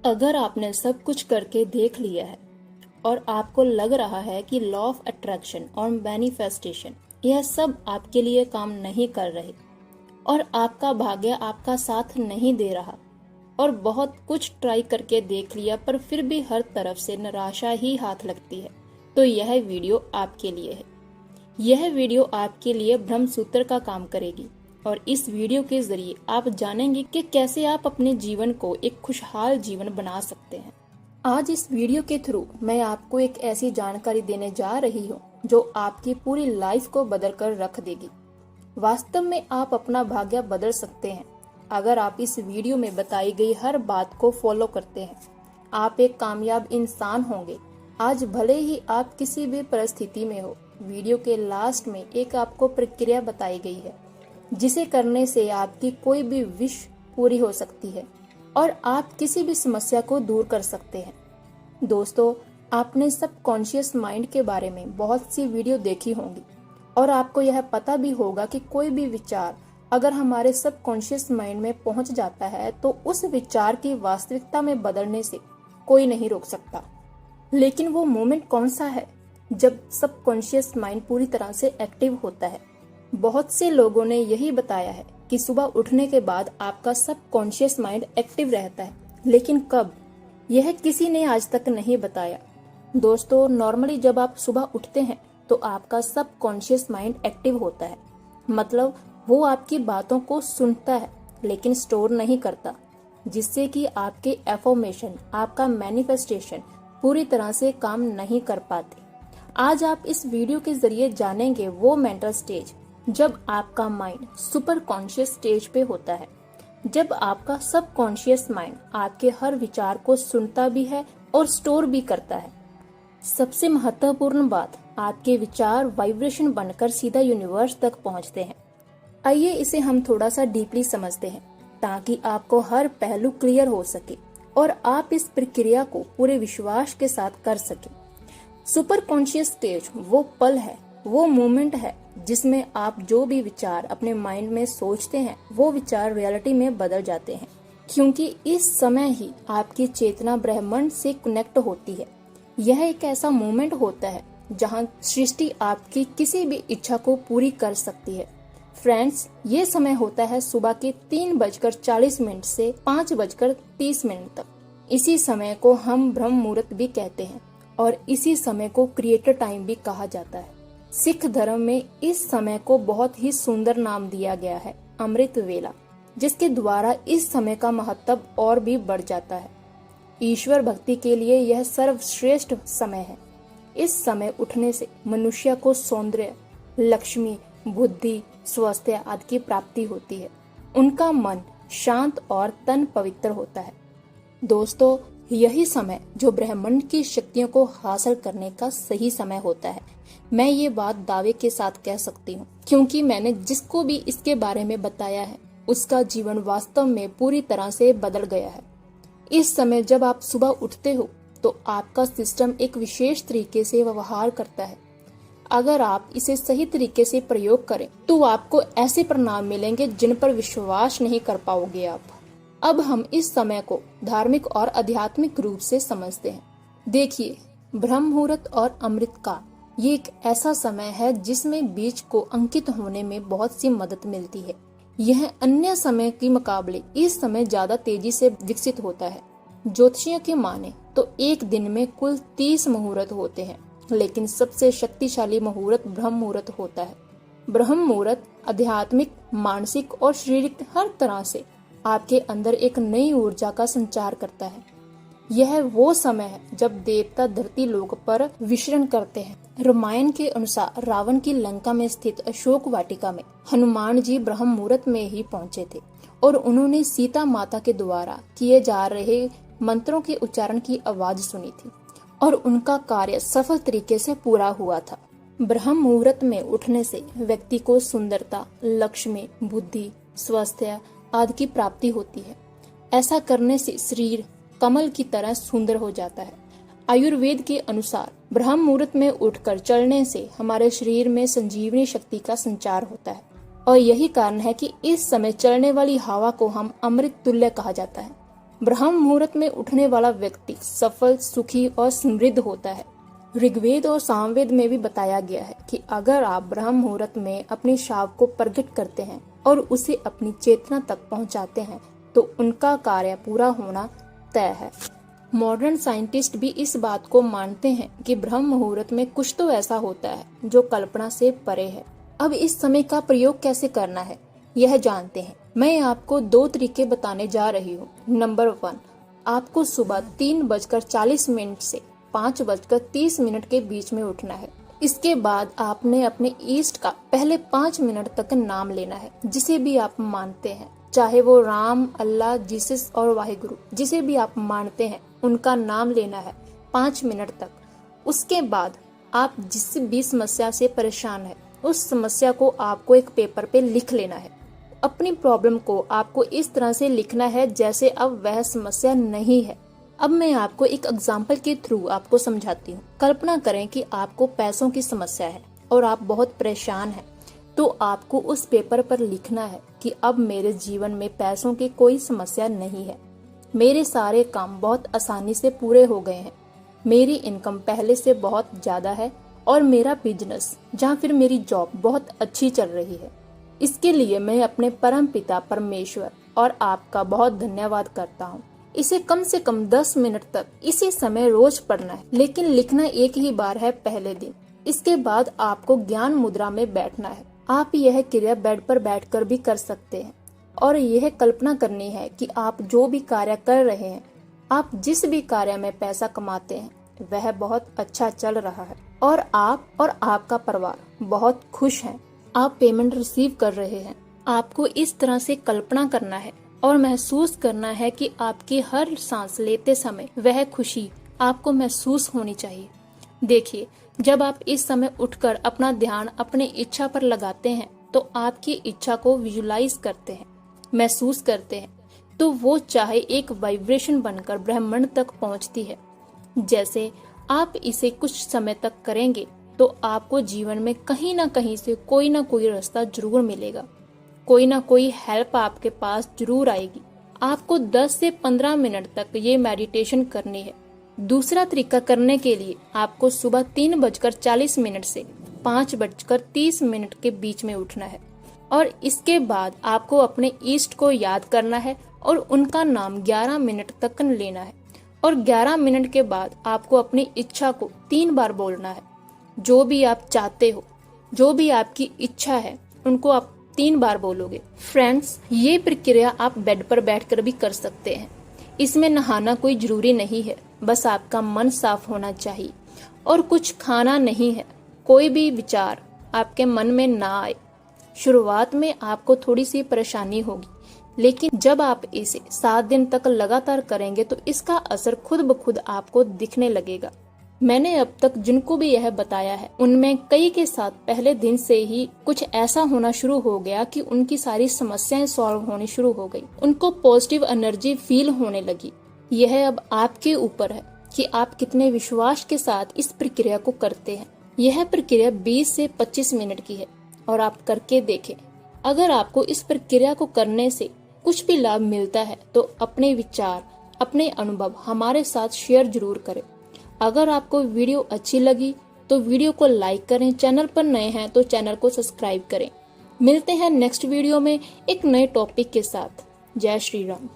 अगर आपने सब कुछ करके देख लिया है और आपको लग रहा है कि लॉ ऑफ अट्रैक्शन और मैनिफेस्टेशन यह सब आपके लिए काम नहीं कर रहे और आपका भाग्य आपका साथ नहीं दे रहा और बहुत कुछ ट्राई करके देख लिया पर फिर भी हर तरफ से निराशा ही हाथ लगती है, तो यह वीडियो आपके लिए है। यह वीडियो आपके लिए ब्रह्म सूत्र का काम करेगी और इस वीडियो के जरिए आप जानेंगे कि कैसे आप अपने जीवन को एक खुशहाल जीवन बना सकते हैं। आज इस वीडियो के थ्रू मैं आपको एक ऐसी जानकारी देने जा रही हूँ जो आपकी पूरी लाइफ को बदल कर रख देगी। वास्तव में आप अपना भाग्य बदल सकते हैं अगर आप इस वीडियो में बताई गई हर बात को फॉलो करते हैं। आप एक कामयाब इंसान होंगे। आज भले ही आप किसी भी परिस्थिति में हो, वीडियो के लास्ट में एक आपको प्रक्रिया बताई गई है जिसे करने से आपकी कोई भी विश पूरी हो सकती है और आप किसी भी समस्या को दूर कर सकते हैं। दोस्तों, आपने सबकॉन्शियस माइंड के बारे में बहुत सी वीडियो देखी होंगी और आपको यह पता भी होगा कि कोई भी विचार अगर हमारे सबकॉन्शियस माइंड में पहुंच जाता है तो उस विचार की वास्तविकता में बदलने से कोई नहीं रोक सकता। लेकिन वो मोमेंट कौन सा है जब सबकॉन्शियस माइंड पूरी तरह से एक्टिव होता है? बहुत से लोगों ने यही बताया है कि सुबह उठने के बाद आपका सबकॉन्शियस माइंड एक्टिव रहता है, लेकिन कब, यह किसी ने आज तक नहीं बताया। दोस्तों, नॉर्मली जब आप सुबह उठते हैं तो आपका सबकॉन्शियस माइंड एक्टिव होता है, मतलब वो आपकी बातों को सुनता है लेकिन स्टोर नहीं करता, जिससे कि आपके एफर्मेशन, आपका मैनिफेस्टेशन पूरी तरह से काम नहीं कर पाते। आज आप इस वीडियो के जरिए जानेंगे वो मेंटल स्टेज जब आपका माइंड सुपर कॉन्शियस स्टेज पे होता है, जब आपका सबकॉन्शियस माइंड आपके हर विचार को सुनता भी है और स्टोर भी करता है। सबसे महत्वपूर्ण बात, आपके विचार वाइब्रेशन बनकर सीधा यूनिवर्स तक पहुंचते हैं। आइए इसे हम थोड़ा सा डीपली समझते हैं ताकि आपको हर पहलू क्लियर हो सके और आप इस प्रक्रिया को पूरे विश्वास के साथ कर सके। सुपर कॉन्शियस स्टेज वो पल है, वो मोमेंट है जिसमें आप जो भी विचार अपने माइंड में सोचते हैं वो विचार रियलिटी में बदल जाते हैं, क्योंकि इस समय ही आपकी चेतना ब्रह्मांड से कनेक्ट होती है। यह एक ऐसा मोमेंट होता है जहां सृष्टि आपकी किसी भी इच्छा को पूरी कर सकती है। फ्रेंड्स, ये समय होता है सुबह के 3:40 से 5:30 तक। इसी समय को हम ब्रह्म मुहूर्त भी कहते हैं और इसी समय को क्रिएटर टाइम भी कहा जाता है। सिख धर्म में इस समय को बहुत ही सुंदर नाम दिया गया है, अमृत वेला, जिसके द्वारा इस समय का महत्व और भी बढ़ जाता है। ईश्वर भक्ति के लिए यह सर्वश्रेष्ठ समय है। इस समय उठने से मनुष्य को सौंदर्य, लक्ष्मी, बुद्धि, स्वास्थ्य आदि की प्राप्ति होती है। उनका मन शांत और तन पवित्र होता है। दोस्तों, यही समय जो ब्रह्मांड की शक्तियों को हासिल करने का सही समय होता है। मैं ये बात दावे के साथ कह सकती हूँ क्योंकि मैंने जिसको भी इसके बारे में बताया है उसका जीवन वास्तव में पूरी तरह से बदल गया है। इस समय जब आप सुबह उठते हो तो आपका सिस्टम एक विशेष तरीके से व्यवहार करता है। अगर आप इसे सही तरीके से प्रयोग करें तो आपको ऐसे परिणाम मिलेंगे जिन पर विश्वास नहीं कर पाओगे आप। अब हम इस समय को धार्मिक और आध्यात्मिक रूप से समझते हैं। देखिए, ब्रह्म मुहूर्त और अमृत काल ये एक ऐसा समय है जिसमें बीज को अंकित होने में बहुत सी मदद मिलती है। यह अन्य समय के मुकाबले इस समय ज्यादा तेजी से विकसित होता है। ज्योतिषियों की माने तो एक दिन में कुल 30 मुहूर्त होते हैं, लेकिन सबसे शक्तिशाली मुहूर्त ब्रह्म मुहूर्त होता है। ब्रह्म मुहूर्त आध्यात्मिक, मानसिक और शारीरिक हर तरह से आपके अंदर एक नई ऊर्जा का संचार करता है। यह वो समय है जब देवता धरती लोक पर विचरण करते हैं। रामायण के अनुसार रावण की लंका में स्थित अशोक वाटिका में हनुमान जी ब्रह्म मुहूर्त में ही पहुंचे थे और उन्होंने सीता माता के द्वारा किए जा रहे मंत्रों के उच्चारण की आवाज सुनी थी और उनका कार्य सफल तरीके से पूरा हुआ था। ब्रह्म मुहूर्त में उठने से व्यक्ति को सुंदरता, लक्ष्मी, बुद्धि, स्वास्थ्य आदि की प्राप्ति होती है। ऐसा करने से शरीर कमल की तरह सुंदर हो जाता है। आयुर्वेद के अनुसार ब्रह्म मुहूर्त में उठकर चलने से हमारे शरीर में संजीवनी शक्ति का संचार होता है और यही कारण है कि इस समय चलने वाली हवा को हम अमृत तुल्य कहा जाता है। ब्रह्म मुहूर्त में उठने वाला व्यक्ति सफल, सुखी और समृद्ध होता है। ऋग्वेद और सामवेद में भी बताया गया है कि अगर आप ब्रह्म मुहूर्त में अपनी शाव को प्रकट करते हैं और उसे अपनी चेतना तक पहुंचाते हैं तो उनका कार्य पूरा होना तय है। मॉडर्न साइंटिस्ट भी इस बात को मानते हैं कि ब्रह्म मुहूर्त में कुछ तो ऐसा होता है जो कल्पना से परे है। अब इस समय का प्रयोग कैसे करना है यह जानते हैं। मैं आपको 2 तरीके बताने जा रही हूँ। नंबर 1, आपको सुबह 3:40 से 5:30 के बीच में उठना है। इसके बाद आपने अपने ईष्ट का पहले 5 मिनट तक नाम लेना है, जिसे भी आप मानते हैं, चाहे वो राम, अल्लाह, जीसस और वाहिगुरु, जिसे भी आप मानते हैं उनका नाम लेना है 5 मिनट तक। उसके बाद आप जिस भी समस्या से परेशान है उस समस्या को आपको एक पेपर पे लिख लेना है। अपनी प्रॉब्लम को आपको इस तरह से लिखना है जैसे अब वह समस्या नहीं है। अब मैं आपको एक एग्जाम्पल के थ्रू आपको समझाती हूँ। कल्पना करें कि आपको पैसों की समस्या है और आप बहुत परेशान हैं, तो आपको उस पेपर पर लिखना है कि अब मेरे जीवन में पैसों की कोई समस्या नहीं है। मेरे सारे काम बहुत आसानी से पूरे हो गए हैं। मेरी इनकम पहले से बहुत ज्यादा है और मेरा बिजनेस जहाँ फिर मेरी जॉब बहुत अच्छी चल रही है। इसके लिए मैं अपने परम पिता परमेश्वर और आपका बहुत धन्यवाद करता हूँ। इसे कम से कम 10 मिनट तक इसी समय रोज पढ़ना है, लेकिन लिखना एक ही बार है पहले दिन। इसके बाद आपको ज्ञान मुद्रा में बैठना है। आप यह क्रिया बेड पर बैठकर भी कर सकते हैं और यह कल्पना करनी है कि आप जो भी कार्य कर रहे हैं, आप जिस भी कार्य में पैसा कमाते हैं वह बहुत अच्छा चल रहा है और आप और आपका परिवार बहुत खुश हैं। आप पेमेंट रिसीव कर रहे हैं। आपको इस तरह से कल्पना करना है और महसूस करना है कि आपकी हर सांस लेते समय वह खुशी आपको महसूस होनी चाहिए। देखिए, जब आप इस समय उठकर अपना ध्यान अपने इच्छा पर लगाते हैं तो आपकी इच्छा को विजुलाइज करते हैं, महसूस करते हैं, तो वो चाहे एक वाइब्रेशन बनकर ब्रह्मांड तक पहुंचती है। जैसे आप इसे कुछ समय तक करेंगे तो आपको जीवन में कहीं ना कहीं से कोई ना कोई रास्ता जरूर मिलेगा, कोई ना कोई हेल्प आपके पास जरूर आएगी। आपको 10 से 15 मिनट तक ये मेडिटेशन करनी है। दूसरा तरीका करने के लिए आपको सुबह 3:40 से 5:30 के बीच में उठना है और इसके बाद आपको अपने ईष्ट को याद करना है और उनका नाम 11 मिनट तक लेना है और 11 मिनट के बाद आपको अपनी इच्छा को 3 बार बोलना है। जो भी आप चाहते हो, जो भी आपकी इच्छा है, उनको आप 3 बार बोलोगे। फ्रेंड्स, ये प्रक्रिया आप बेड पर बैठकर भी कर सकते हैं। इसमें नहाना कोई जरूरी नहीं है, बस आपका मन साफ होना चाहिए और कुछ खाना नहीं है। कोई भी विचार आपके मन में ना आए। शुरुआत में आपको थोड़ी सी परेशानी होगी, लेकिन जब आप इसे 7 दिन तक लगातार करेंगे तो इसका असर खुद ब खुद आपको दिखने लगेगा। मैंने अब तक जिनको भी यह बताया है उनमें कई के साथ पहले दिन से ही कुछ ऐसा होना शुरू हो गया कि उनकी सारी समस्याएं सॉल्व होनी शुरू हो गई। उनको पॉजिटिव एनर्जी फील होने लगी। यह अब आपके ऊपर है कि आप कितने विश्वास के साथ इस प्रक्रिया को करते हैं। यह प्रक्रिया 20 से 25 मिनट की है और आप करके देखें। अगर आपको इस प्रक्रिया को करने से कुछ भी लाभ मिलता है तो अपने विचार, अपने अनुभव हमारे साथ शेयर जरूर करें। अगर आपको वीडियो अच्छी लगी तो वीडियो को लाइक करें, चैनल पर नए हैं तो चैनल को सब्सक्राइब करें। मिलते हैं नेक्स्ट वीडियो में एक नए टॉपिक के साथ। जय श्री राम।